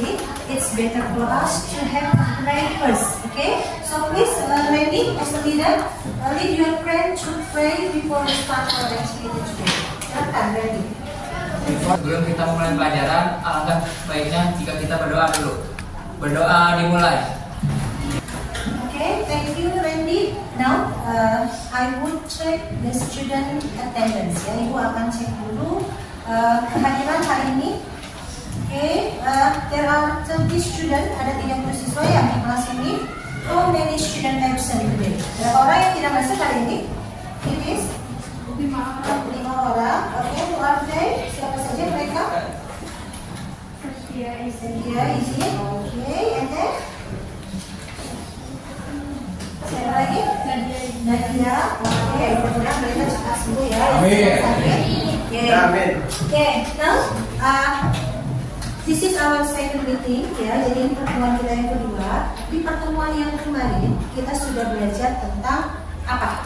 actually, it's better for us to have prayer first. Okay? So please, Randy, as a leader, lead your friend to pray before we start our activity today. Silakan, Randy. Sebelum kita mulai pelajaran, alangkah baiknya jika kita berdoa dulu. Berdoa dimulai. Okay, thank you, Randy. Now, I would check the student attendance. Ya, Ibu akan cek dulu kehadiran hari ini. Okay, there are 30 students, ada 30 siswa yang di kelas ini. How many student absent today? Berapa orang yang tidak masuk hari ini? It is 5 orang. Okay, who are they? Siapa saja mereka? Cynthia, Izzy. Okay, and then? Siapa lagi? Nadia. Oke, mudah-mudahan mereka cepat sembuh ya. Amin. Oke, now this is our second meeting ya. Jadi ini pertemuan kita yang kedua. Di pertemuan yang kemarin kita sudah belajar tentang apa?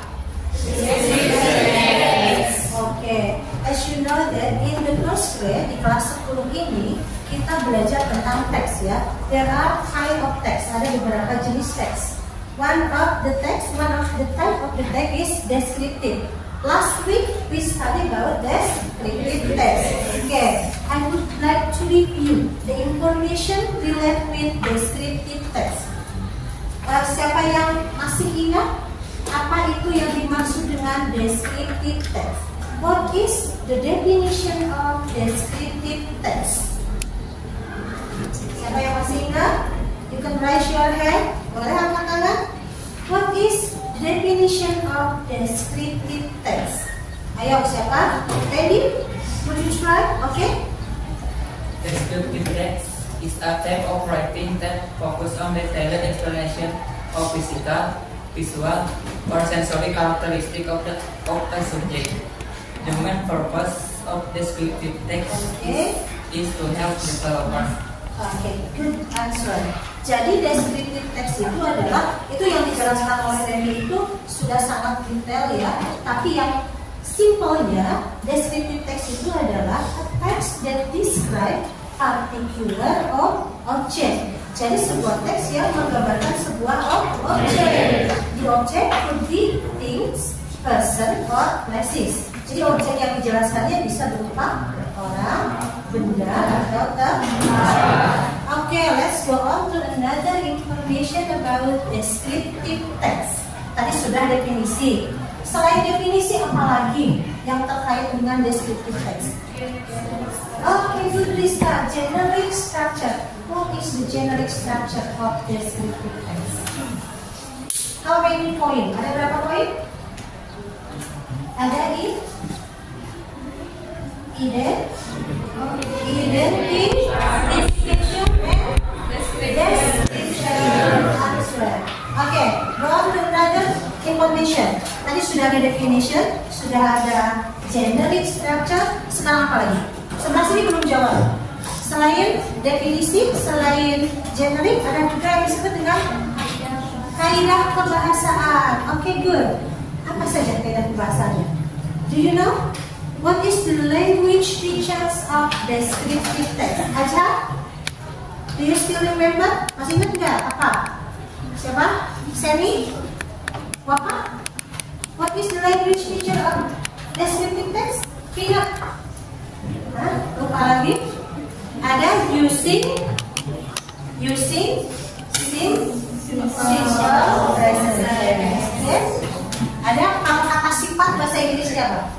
Oke, as you know that in the first grade di kelas 10 ini kita belajar tentang teks ya. There are kind of text. Ada beberapa jenis teks. One of the type of the text is descriptive. Last week we studied about descriptive text. Okay, I would like to review the information related with descriptive text. Siapa yang masih ingat apa itu yang dimaksud dengan descriptive text? What is the definition of descriptive text? Siapa yang masih ingat? You can raise your hand. Boleh angkat tangan. What is definition of descriptive text? Ayo siapa? Ready? Would you try? Okay. Descriptive text is a type of writing that focus on detailed explanation of physical, visual, or sensory characteristic of a subject. The main purpose of descriptive text is to help developers. Okay, good answer. Jadi descriptive text itu adalah yang dijelaskan oleh Randy itu sudah sangat detail ya. Tapi yang simpelnya descriptive text itu adalah a text that describe particular object. Jadi sebuah teks yang menggambarkan sebuah objek. The object could be things, person, or places. Jadi objek yang dijelaskannya bisa berupa orang, benda, atau tempat. Okay, let's go on to another information about descriptive text. Tadi sudah definisi. Selain definisi, apa lagi yang terkait dengan descriptive text? Okay, good Rizka. Generic structure. What is the generic structure of descriptive text? How many point? Ada berapa poin? Ada identification and description. Okay, go on to another information. Tadi sudah ada definition, sudah ada generic structure. Sekarang apa lagi? Sebelah sini belum jawab. Selain definisi, selain generic, ada juga yang disebut dengan kaidah kebahasaan. Okay, good. Apa saja kaidah kebahasaannya? Do you know? What is the language features of descriptive text? Aja? Do you still remember? Masih ingat nggak? Apa? Siapa? Semi? Wapa? What is the language feature of descriptive text? Ingat? Lupa lagi? Ada using, simple present tense. Yes? Ada kalau kata sifat bahasa Inggrisnya apa?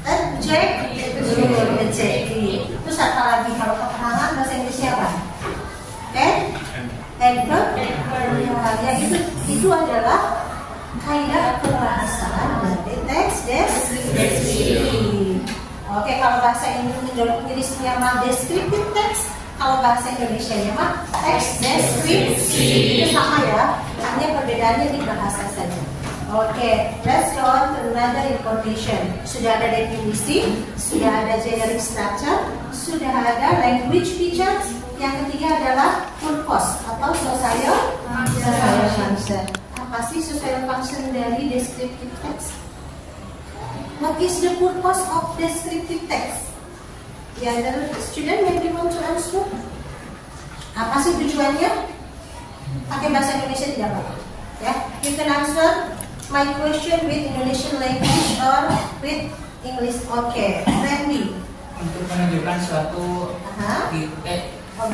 Adjective. Terus apa lagi kalau keterangan bahasa Inggrisnya apa? Adverb. Ya itu adalah kaidah kebahasaan dari teks deskriptif. Oke, kalau bahasa Inggrisnya mah descriptive text, kalau bahasa Indonesianya mah teks deskripsi. Itu sama ya, hanya perbedaannya di bahasa saja. Oke, let's go on to another information. Sudah ada definisi, sudah ada generic structure, sudah ada language features. Yang ketiga adalah purpose atau social function. Apa sih social function dari descriptive text? What is the purpose of descriptive text? The other student maybe want to answer. textbook? Apa sih tujuannya? Pakai bahasa Indonesia tidak apa-apa. Ya, you can answer my question with Indonesian language or with English. Okay, Randy. Untuk menunjukkan suatu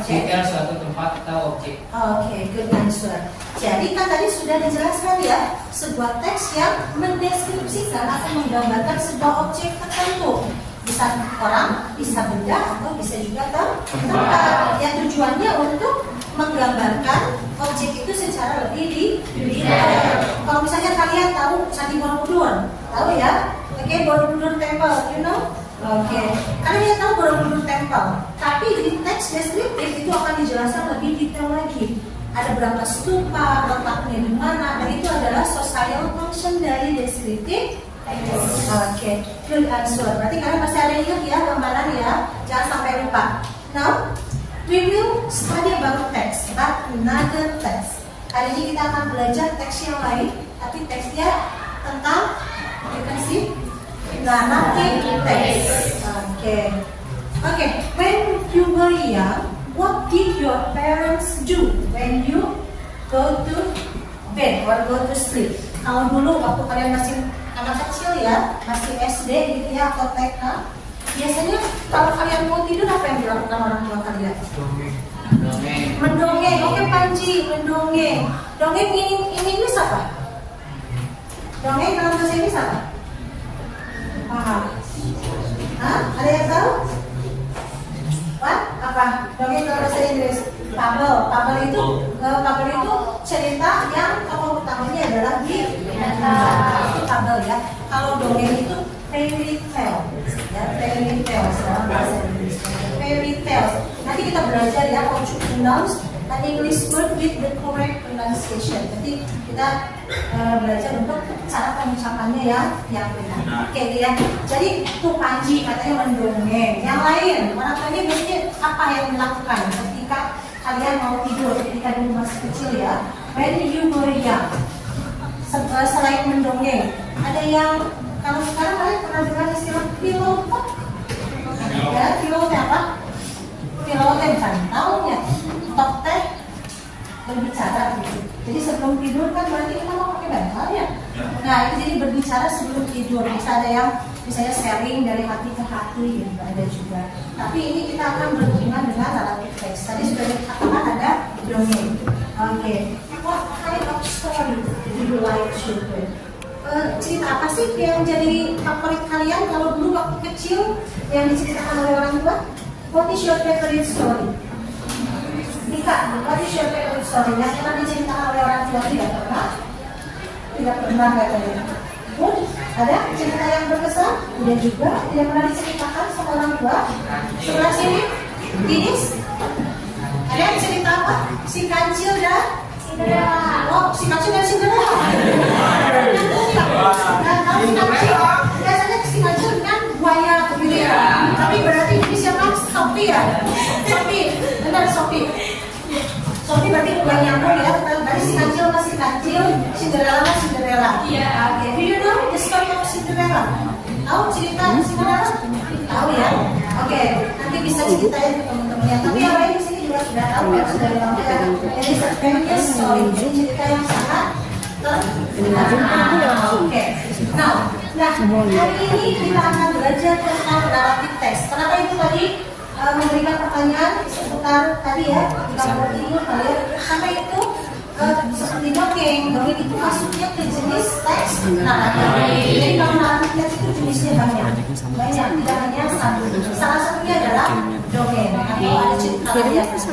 detail suatu tempat atau objek. Oke, good answer. Jadi kan tadi sudah dijelaskan ya, sebuah teks yang mendeskripsikan atau menggambarkan sebuah objek tertentu. Bisa orang, bisa benda, atau bisa juga tempat. Yang tujuannya untuk menggambarkan objek itu secara lebih detail. Kalau misalnya kalian tahu Candi Borobudur, tahu ya? Oke, Borobudur Temple, you know? Oke, kalian tahu Borobudur Temple, tapi di teks deskriptif itu akan dijelaskan lebih detail lagi. Ada berapa stupa, letaknya di mana, dan itu adalah social function dari deskriptif. Oke, good answer. Berarti kalian pasti ada ingat ya gambaran ya, jangan sampai lupa. Now, we will study about text, but another text. Hari ini kita akan belajar teks yang lain, tapi teksnya tentang, you can see, narrative text. Okay. When you were young, what did your parents do when you go to bed or go to sleep? Kalau dulu waktu kalian masih anak kecil ya, masih SD gitu ya atau TK, biasanya kalau kalian mau tidur apa yang dilakukan orang tua kalian? Mendongeng. Oke, Panji, mendongeng. Dongeng ini apa? Dongeng dalam bahasa Inggris apa? Paham? Hah? Ada yang tahu? What? Apa? Dongeng dalam bahasa Inggris? Fabel itu cerita yang tokoh utamanya adalah di fabel ya. Kalau dongeng itu fairy tale ya, fairy tale dalam bahasa Inggris. Fairy tale. Nanti kita belajar ya how to pronounce an English word with the correct pronunciation. Jadi kita belajar untuk cara pengucapannya yang benar. Oke ya. Jadi tuh Panji katanya mendongeng. Yang lain, orang tuanya biasanya apa yang dilakukan ketika kalian mau tidur ketika dulu masih kecil ya? When you were young. Selain mendongeng, ada yang kalau sekarang kalian pernah dengar istilah pillow talk? Ya, pillow apa? Pillow bukan tahunya. Talk teh berbicara gitu. Jadi sebelum tidur kan berarti kita mau pakai bantal ya. Nah itu jadi berbicara sebelum tidur. Bisa ada yang misalnya sharing dari hati ke hati gitu, ada juga. Tapi ini kita akan berhubungan dengan narrative text. Tadi sudah dikatakan ada dongeng. Oke. What kind of story do you like children? Cerita apa sih yang jadi favorit kalian kalau dulu waktu kecil yang diceritakan oleh orang tua? What is your favorite story? Dika, what is your favorite story? Yang pernah diceritakan oleh orang tua tidak pernah? Tidak pernah katanya. Ada cerita yang berkesan? Tidak juga. Tidak pernah diceritakan sama orang tua. Sebelah sini, Dinis. Ada cerita apa? Si Kancil dan Cinderella. Oh, si Kancil dan Cinderella. Nah, kalau si Kancil, biasanya si Kancil kan buaya begitu ya. Tapi berarti ini siapa? Sophie ya. Sophie, benar Sophie. Sophie berarti bukan nyambung ya. Tadi si Kancil masih Kancil, Cinderella masih Cinderella. Iya. Oke. Do you know the story of Cinderella? Tahu cerita Cinderella? Tahu ya. Oke. Nanti bisa ceritain ke teman-temannya. Tapi yang lain di sini juga sudah tahu ya, sudah dilakukan. Jadi famous story, cerita yang sangat Oke. Nah, hari ini kita akan belajar tentang narrative text. Kenapa itu tadi memberikan pertanyaan seputar tadi ya, kita mau tidur kalian, karena itu seperti dongeng itu masuknya ke jenis teks naratif. Jadi kalau naratif teks itu jenisnya banyak, tidak hanya satu. Salah satunya adalah dongeng atau ada cerita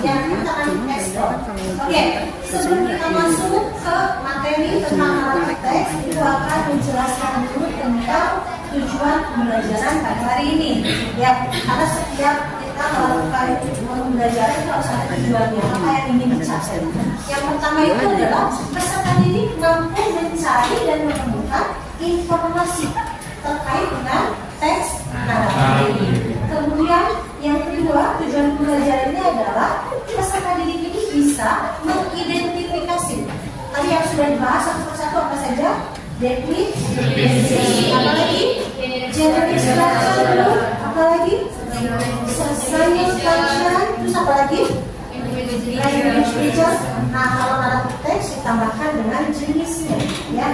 yang kita akan eksplor. Oke, sebelum kita masuk ke materi tentang naratif teks, itu akan menjelaskan dulu tentang tujuan pembelajaran pada hari ini. Ya, karena setiap kita melakukan pembelajaran itu harus ada tujuannya, apa yang ingin dicapai. Yang pertama itu adalah peserta didik mampu mencari dan menemukan informasi terkait dengan teks naratif. Kemudian yang kedua, tujuan pembelajarannya adalah peserta didik ini bisa mengidentifikasi. Tadi yang sudah dibahas satu persatu apa saja? Definisi, apalagi general structure, apalagi social function, terus apa lagi? Language feature. Nah, kalau narrative text ditambahkan dengan jenisnya, ya.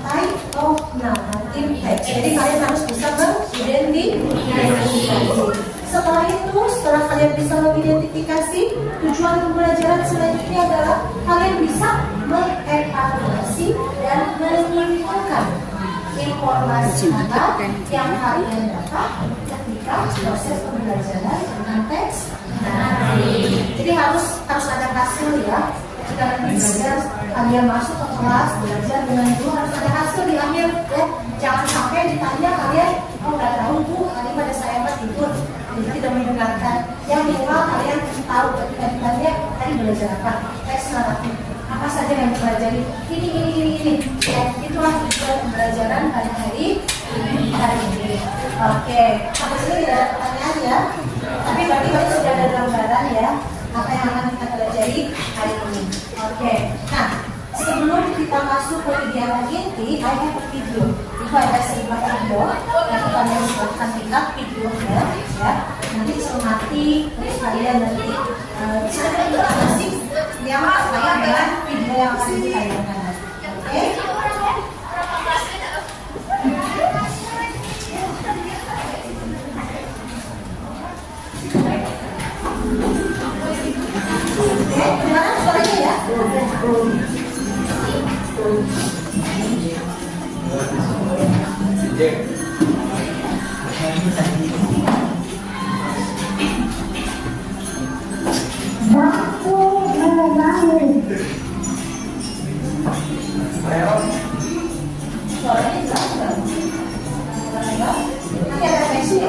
Type of noun in text. Jadi kalian harus bisa beridentifikasi. Setelah itu, setelah kalian bisa mengidentifikasi, tujuan pembelajaran selanjutnya adalah kalian bisa mengevaluasi dan menyimpulkan informasi apa yang kalian dapat ketika proses pembelajaran dengan teks. Jadi harus ada hasil ya. Ketika belajar, kalian masuk ke kelas belajar dengan guru harus ada hasil di akhir ya. Jangan sampai ditanya kalian, oh nggak tahu bu, tadi pada saya tidur, jadi tidak mendengarkan. Yang minimal kalian tahu ketika ditanya tadi belajar apa, teks naratif, apa saja yang dipelajari, ini. Ya, itulah tujuan pembelajaran pada hari ini. Oke, sampai sini tidak ada pertanyaan ya. Tapi berarti sudah ada gambaran ya apa yang akan kita pelajari hari ini. Oke, nah sebelum kita masuk ke kegiatan inti, I have a video. Itu ada sebuah video yang kalian silakan lihat videonya ya. Nanti cermati terus kalian nanti silakan informasi yang terkait dengan video yang akan ditayangkan. Oke. Oke, gimana suaranya ya? Suaranya jelas nggak? Nanti ada sesi ya?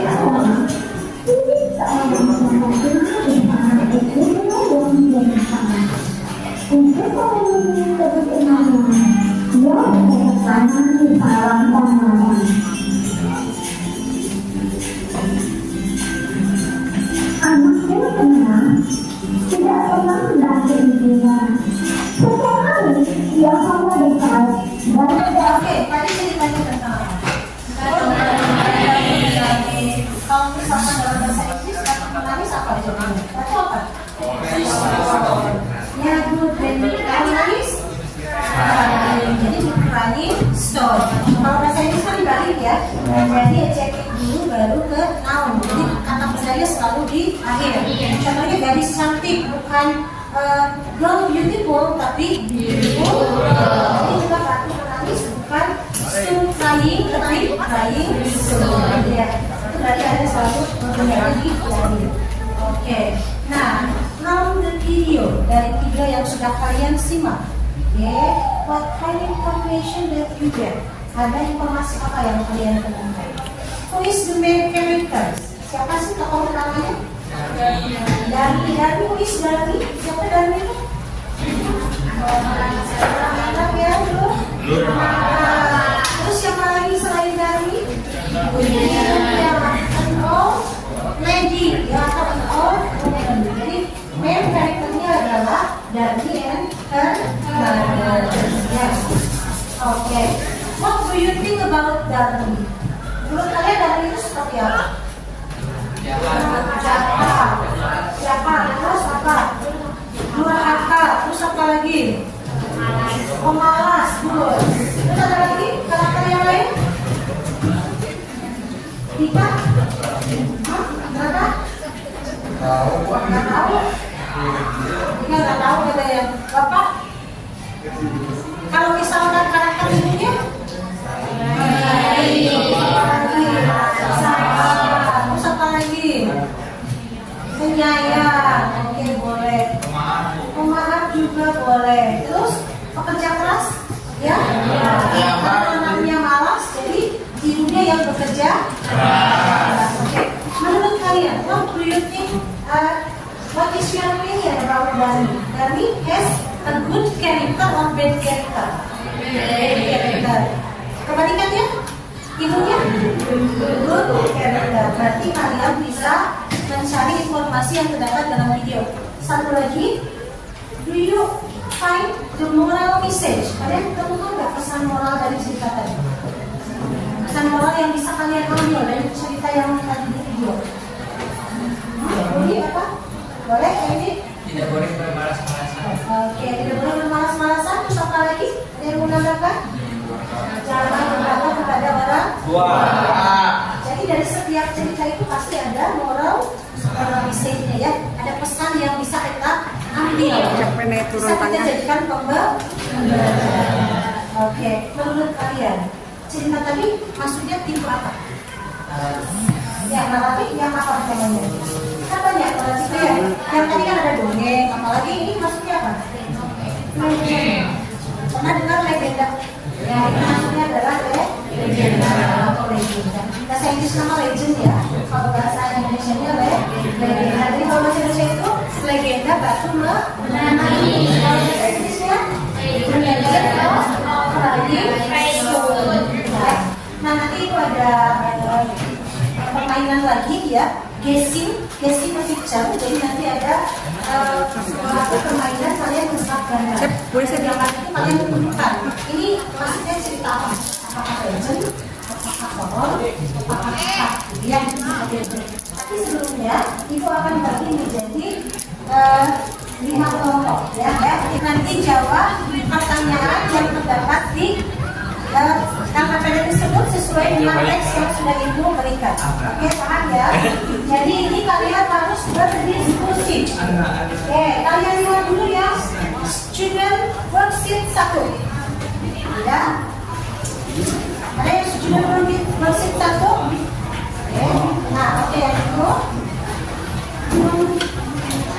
Anaknya tenang, tidak pernah membaca intinya. Sesekali ia hanya dekat dan Oke, tadi ceritanya tentang kalau misalkan dalam bahasa Inggris kata menangis apa jadinya? Kata apa? Ya, good menangis. Jadi crying stone. Kalau bahasa Inggris kan dibalik ya. Jadi ejected dulu baru ke noun. Jadi kata bendanya selalu di akhir. Contohnya gadis cantik bukan girl beautiful tapi beautiful. Ini juga kata menangis bukan soon crying tapi crying soon. Ya, itu berarti ada selalu bendanya di akhir. Oke. Nah, noun dan video dari video yang sudah kalian simak. What kind of information that you get? Ada informasi apa yang kalian temukan? Who is the main characters? Siapa sih tokoh utamanya? Darmi. Who is Darmi? Siapa Darmi itu? Anak ya, bro. Terus siapa lagi selain Darmi? Lady. Ya, jadi main karakternya adalah Darmi and her brothers. Yes. Okay. What do you think about Darmi? Menurut kalian Darmi itu seperti apa? Jahat. Terus apa? Dua akal. Terus apa lagi? Pemalas. Good. Terus ada lagi karakter yang lain? Dika? Berapa? Nggak tahu. Dika nggak tahu kata yang Bapak. Kalau misalkan karakter ibunya, terus apa lagi? Penyayang, oke boleh. Pemaaf juga boleh. Terus pekerja keras, ya? Karena anaknya malas, jadi ibunya yang bekerja. Oke. Menurut kalian, what do you think? What is your opinion about Darmi? Darmi has a good character or bad character? Bad character. Kebalikannya, ibunya good character. Berarti kalian bisa mencari informasi yang terdapat dalam video. Satu lagi, do you find the moral message? Kalian temukan nggak pesan moral dari cerita tadi? Pesan moral yang bisa kalian ambil dari cerita yang tadi di video? Ini apa? Boleh ini? Tidak boleh bermalas-malasan. Oke, tidak boleh bermalas-malasan. Terus apa lagi? Ada yang menambahkan? Jangan berkata kepada orang. Jadi dari setiap cerita itu pasti ada moral message-nya ya. Ada pesan yang bisa kita ambil. Bisa kita jadikan pembelajaran. Oke, menurut kalian cerita tadi maksudnya tipe apa? Ya, naratif yang apa namanya? Kan banyak tipe ya. Yang tadi kan ada dongeng, apalagi ini maksudnya apa? Pernah dengar legenda? Ya, ini maksudnya adalah legenda atau legenda. Bahasa Inggris nama legend ya. Kalau bahasa Indonesia-nya legenda. Jadi kalau bahasa Indonesia itu legenda batu menamai. Kalau bahasa Inggrisnya legenda nah nanti itu ada permainan lagi ya, guessing the picture. Jadi nanti ada permainan kalian menebak gambar. Itu kalian menentukan ini maksudnya cerita apa? Apakah legend, apakah horor, apakah ya. Tapi sebelumnya itu akan dibagi menjadi 5 kelompok ya. Nanti jawab pertanyaan yang terdapat di KPPD tersebut sesuai dengan teks yang sudah ibu berikan. Oke, paham ya? Jadi ini kalian harus berdiskusi. Oke, kalian lihat dulu ya. Student worksheet 1. Ya. Ada yang student worksheet 1? Oke. Nah, oke yang itu.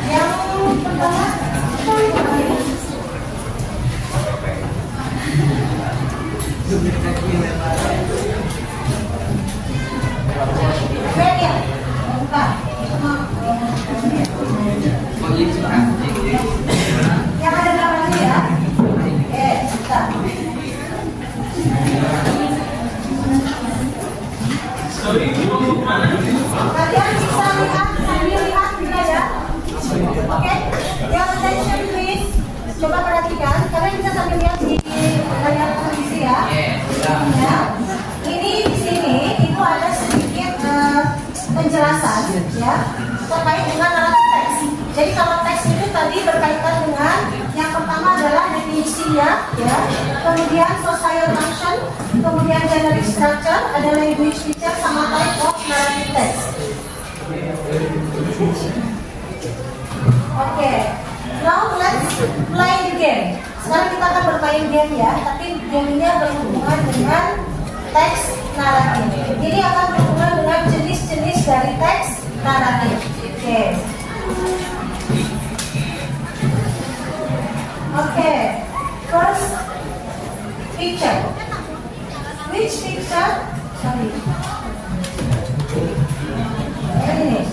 Yang pertama. Ready? Bukan. Yang ada gambarnya ya. Oke, kita. Kalian bisa lihat sambil lihat juga ya. Oke, yang attention please. Coba perhatikan, kalian bisa sambil lihat di layar televisi ya. Ya. Ini di sini itu ada sedikit penjelasan ya terkait dengan alat teks. Jadi kalau teks itu tadi berkaitan dengan yang pertama adalah definisinya ya, kemudian social function, kemudian generic structure, ada language feature sama type of narrative text. Oke. Now let's play the game. Sekarang kita akan bermain game ya, tapi gamenya berhubungan dengan teks naratif. Ini akan berhubungan dengan jenis-jenis dari teks naratif. Oke. Oke. First picture. Which picture? Sorry. Ini.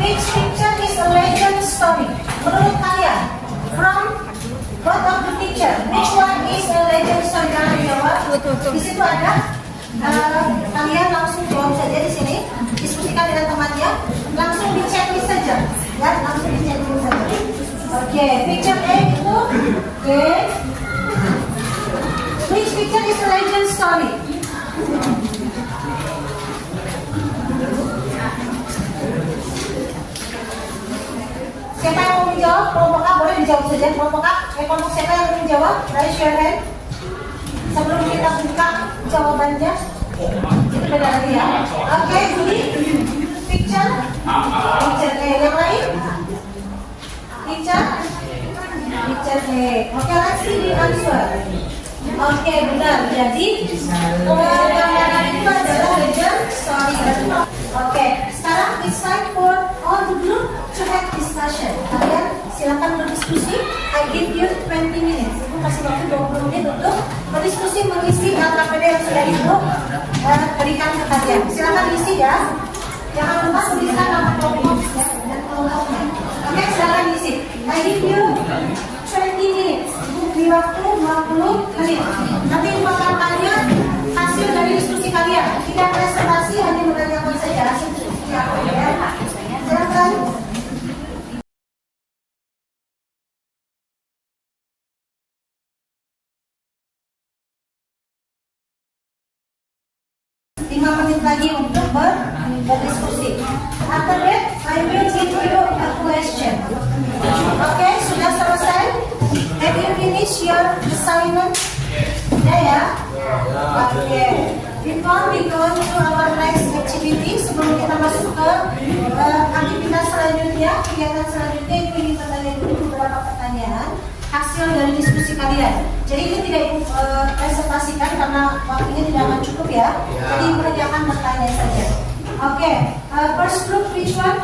Which picture is a legend story? Menurut kalian, from both of the picture, which one is a legend story? Kalian jawab. Di situ ada. Kalian langsung jawab saja di sini. Diskusikan dengan temannya. Langsung di checklist saja. Ya, langsung di checklist saja. Oke, picture A itu. Oke. Which picture is a legend story? Siapa yang mau menjawab? Kelompok A boleh dijawab saja. Kelompok A, kelompok siapa yang mau menjawab? Raise your hand. Sebelum kita buka jawabannya, itu beda lagi ya. Oke, Budi, picture A. Yang lain? Picture A. Oke, let's see the answer. Oke, benar. Jadi gambaran itu adalah legend story. Oke, sekarang it's time for all the group to have discussion. Kalian silakan berdiskusi. I give you 20 minutes. Ibu kasih waktu 20 menit untuk berdiskusi mengisi LKPD yang sudah Ibu berikan ke kalian. Silakan isi ya. Jangan lupa tuliskan nama kelompok ya, dan kelompoknya. Oke, silakan isi. I give you 20 minutes. Ibu beri waktu 20 menit. Nanti Ibu akan tanya hasil dari diskusi kalian. Tidak presentasi, hanya menanyakan saja hasil diskusi apa ya. Silakan. Lima menit lagi untuk Oke. Before we go to our next activity, sebelum kita masuk ke aktivitas selanjutnya, kegiatan selanjutnya, itu ingin bertanya dulu beberapa pertanyaan hasil dari diskusi kalian. Jadi ini tidak ibu presentasikan karena waktunya tidak akan cukup ya. Jadi ibu hanya akan bertanya saja. Oke, first group which one?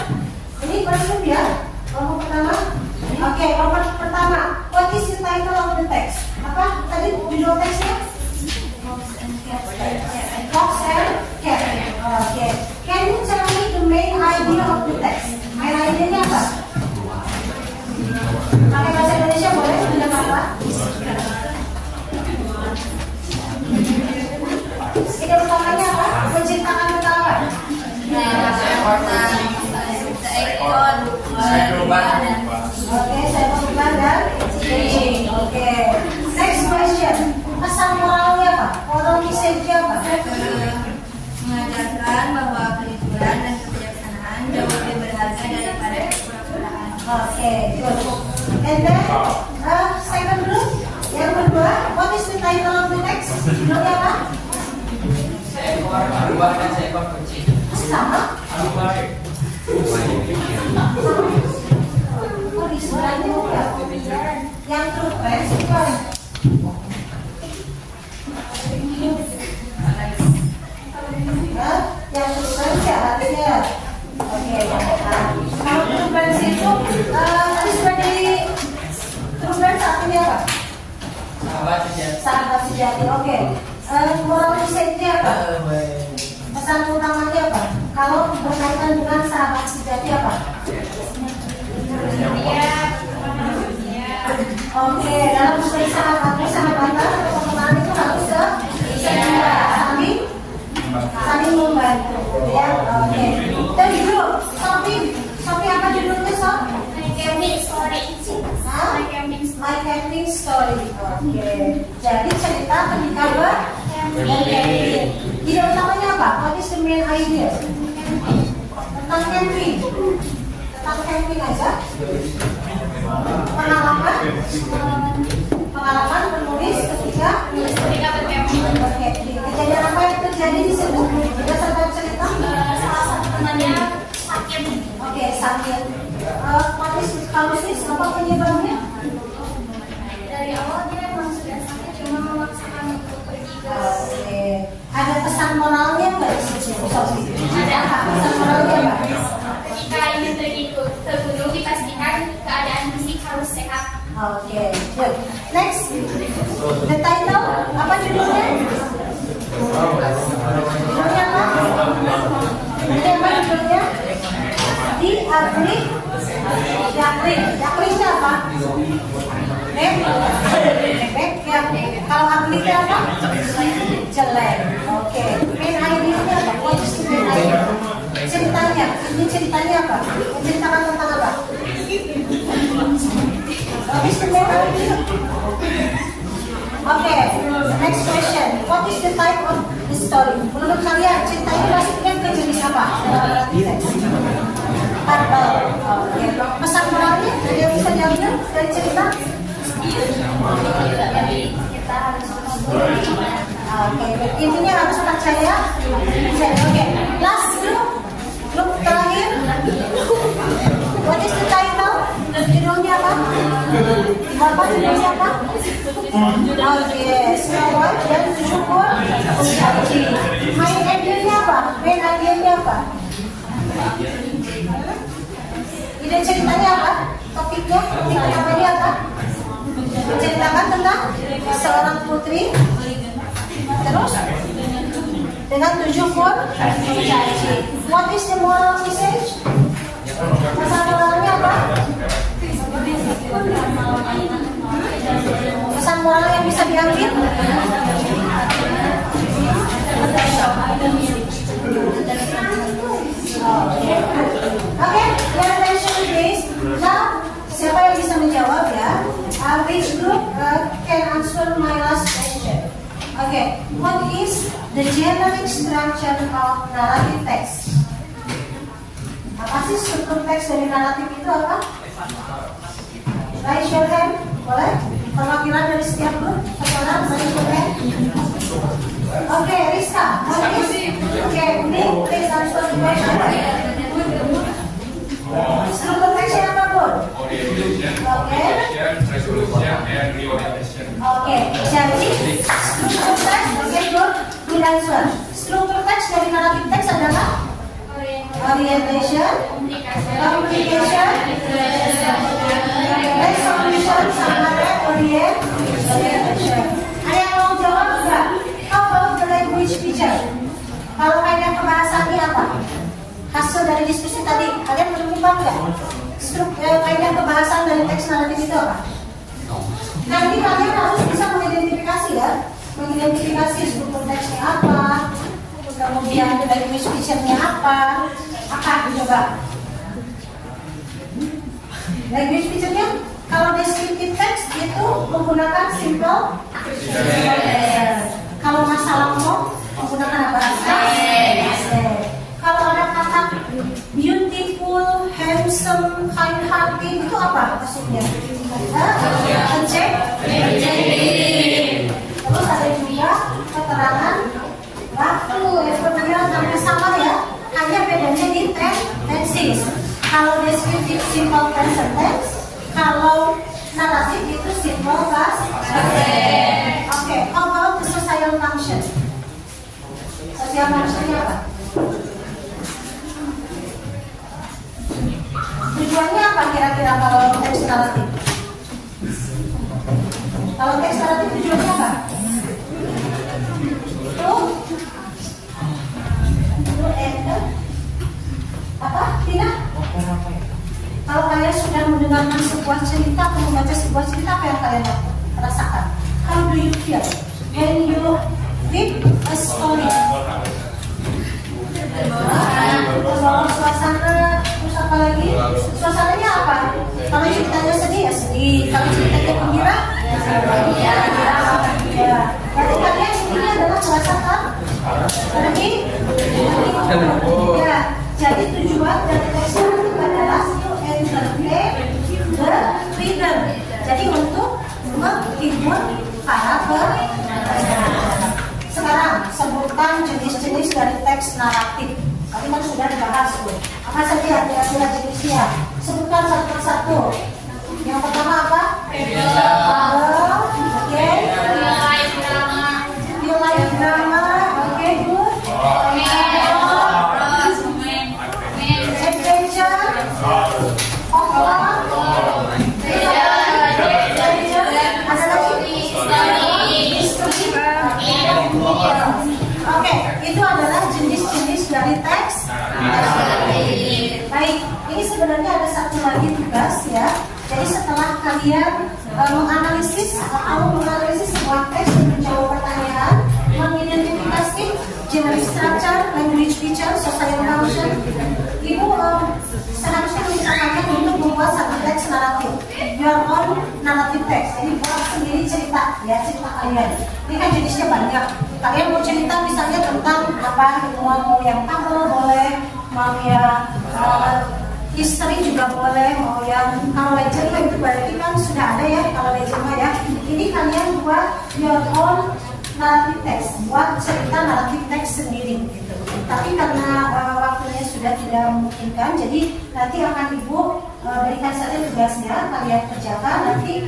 Ini first group ya. Kelompok pertama. Oke, kelompok pertama. What is the title of the text? Apa tadi judul teksnya? Fox and cat. Okay. Can you tell me the main idea of the text? Main idenya apa? Pakai bahasa Indonesia boleh? Tidak apa-apa. Ide utamanya apa? Menciptakan kawan. Oke, saya berubah dan oke. Next question. Pesan moralnya apa? Moral message-nya apa? Mengajarkan bahwa kejujuran dan kebijaksanaan jauh lebih berharga daripada kepura-puraan. Oke, good. And then, second group, yang kedua, what is the title of the text? Judulnya apa? Seekor aruba dan seekor kucing. Sama? Aruba. Oh, di sebelahnya ya? Yang true friends, bukan? Yang true friends ya artinya. Oke, kalau true friends itu tadi sudah di true friends artinya apa? Sahabat sejati. Sahabat sejati. Oke. Moral message-nya apa? Pesan utamanya apa? Kalau berkaitan dengan sahabat sejati apa? Oke, dalam bersahabatan pertemanan itu harus saling membantu. Ya, oke. Dan judul, Sophie apa judulnya Sof? My camping story. Hah? My camping story. Oke. Jadi cerita ketika bercamping. Ide utamanya apa? What is the main idea? Tentang camping. Tentang camping aja. Pengalaman penulis ketika bercamping. Kejadian apa yang terjadi di situ? Berdasarkan cerita. Salah satu temannya sakit. Oke, sakit. Kalau sih apa penyebabnya? Dari awal dia memang sudah sakit, cuma memaksakan untuk pergi ke. Oke. Ada pesan moralnya nggak di situ? Ada pesan moralnya nggak? Ketika ingin pergi ke gunung, dipastikan keadaan fisik harus sehat. Oke, good. Next, the title apa judulnya? Judulnya apa? Judulnya? The Ugly Duckling. Ducklingnya apa? Bebek ya. Kalau ugly itu apa? Jelek. Oke. Main idea-nya apa? What is the main idea? Ceritanya. Ini ceritanya apa? Menceritakan tentang apa? What is the main idea? Okay, next question. What is the type of the story? Menurut kalian cerita ini masuknya ke jenis apa? Fable. Oke. Pesan moralnya ada yang bisa diambil dari cerita? Kita harus Oke. Intinya harus percaya. Oke. Last group terakhir. What is the title? Judulnya apa? Apa judulnya apa? Oke, Snow White dan Syukur Kurcaci. Main idenya apa? Main idenya apa? Ide ceritanya apa? Topik utamanya apa? Menceritakan tentang seorang putri, terus dengan 7 kurcaci. What is the moral message? Pesan moralnya apa? Pesan moral yang bisa diambil? Oke, your attention please. Now, siapa yang bisa menjawab ya? Which group can answer my last question? Okay, what is the generic structure of narrative text? Apa sih struktur teks dari naratif itu apa? Raise your hand, boleh? Perwakilan dari setiap grup, sekarang raise your hand. Oke, Rizka, oke, ini please answer the question. Struktur teksnya apa, Bun? Oke. Oke, jadi struktur teks, oke, good answer. Struktur teks dari naratif teks adalah orientation, communication, resolution, sama orientation. Ada yang mau jawab enggak? How about the language feature? Kalau kaidah kebahasaannya apa? Hasil dari diskusi tadi, kalian menemukan enggak? Kaidah kebahasaan dari teks naratif itu apa? Nah, ini kalian harus bisa mengidentifikasi ya, mengidentifikasi struktur teksnya apa, kemudian language feature-nya apa coba? Language feature-nya kalau descriptive text itu menggunakan simple kalau masalah mau menggunakan apa? Kalau ada kata beautiful, handsome, kind-hearted itu apa maksudnya? Adjective. Terus ada juga keterangan waktu, sebenarnya hampir sama ya, hanya bedanya di tenses. Kalau descriptive simple present tense, kalau naratif itu simple past tense. Oke, how about the social function? Social functionnya apa? Tujuannya apa kira-kira kalau teks naratif? Kalau teks naratif tujuannya apa? Apa? Tidak? Kalau kalian sudah mendengarkan sebuah cerita atau membaca sebuah cerita, apa yang kalian rasakan? How do you feel when you read a story? Terbawa suasana, terus apa lagi? Suasananya apa? Kalau ceritanya sedih ya sedih, kalau ceritanya gembira ya gembira. Berarti kalian ini adalah merasakan sedih. Ya, jadi tujuan dari teks itu adalah to entertain the reader. Jadi untuk menghibur para penonton. Sekarang sebutkan jenis-jenis dari teks naratif. Tadi kan sudah dibahas tuh. Apa saja kira-kira jenisnya? Sebutkan satu persatu. Yang pertama apa? Oke. Real life drama. Oke, good. Adventure. Opera. Ada lagi? Oke, itu adalah jenis-jenis dari teks. Baik, ini sebenarnya ada satu lagi tugas ya. Jadi setelah kalian menganalisis sebuah teks dan menjawab pertanyaan, mengidentifikasi generic structure, language feature, social function, ibu seharusnya meminta kalian untuk membuat satu teks naratif, your own narrative text. Jadi buat sendiri cerita ya, cerita kalian. Ini kan jenisnya banyak. Kalian mau cerita misalnya tentang apa, mau yang novel boleh, mau yang history juga boleh, mau yang kalau legend itu berarti kan sudah ada ya kalau legend ya. Ini kalian buat your own narrative text, buat cerita naratif text sendiri gitu. Tapi karena waktunya sudah tidak memungkinkan, jadi nanti akan ibu berikan saja tugasnya, kalian kerjakan, nanti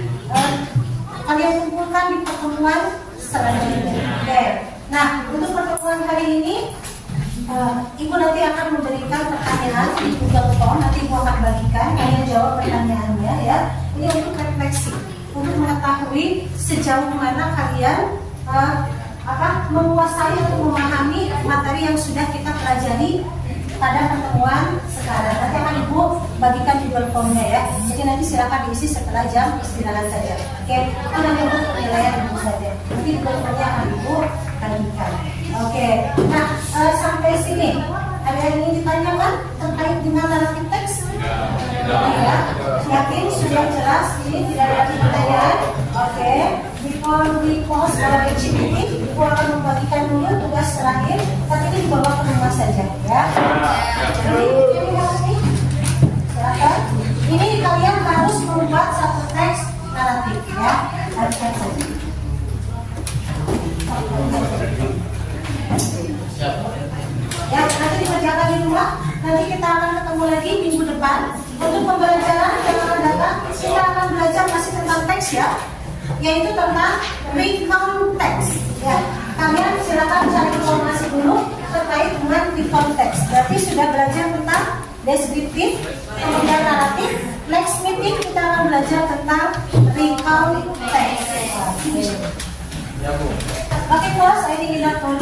kalian kumpulkan di pertemuan selanjutnya. Oke. Nah, untuk pertemuan kali ini ibu nanti akan memberikan pertanyaan di Google Form, nanti ibu akan bagikan, kalian jawab pertanyaannya ya. Ini untuk refleksi, untuk mengetahui sejauh mana kalian menguasai atau memahami materi yang sudah kita pelajari pada pertemuan sekarang. Nanti akan ibu bagikan Google Form-nya ya. Jadi nanti silakan diisi setelah jam istirahat saja. Oke, kita nanti untuk penilaian ibu saja. Nanti Google Form-nya akan ibu bagikan. Oke, nah sampai sini ada yang ingin ditanyakan terkait dengan naratif teks? Ya, yakin sudah jelas ini tidak ada lagi pertanyaan. Oke, before we close our activity, ibu akan membagikan dulu tugas terakhir, tapi ini dibawa ke rumah saja ya. Jadi silakan. Ini kalian harus membuat satu teks naratif ya. Harus saja. akan ketemu lagi minggu depan. Untuk pembelajaran yang akan datang, kita akan belajar masih tentang teks ya, yaitu tentang recount text. Ya, kalian silakan cari informasi dulu terkait dengan recount text. Berarti sudah belajar tentang deskriptif, kemudian naratif. Next meeting kita akan belajar tentang recount text. Ya, Bu. Okay, class, I think enough for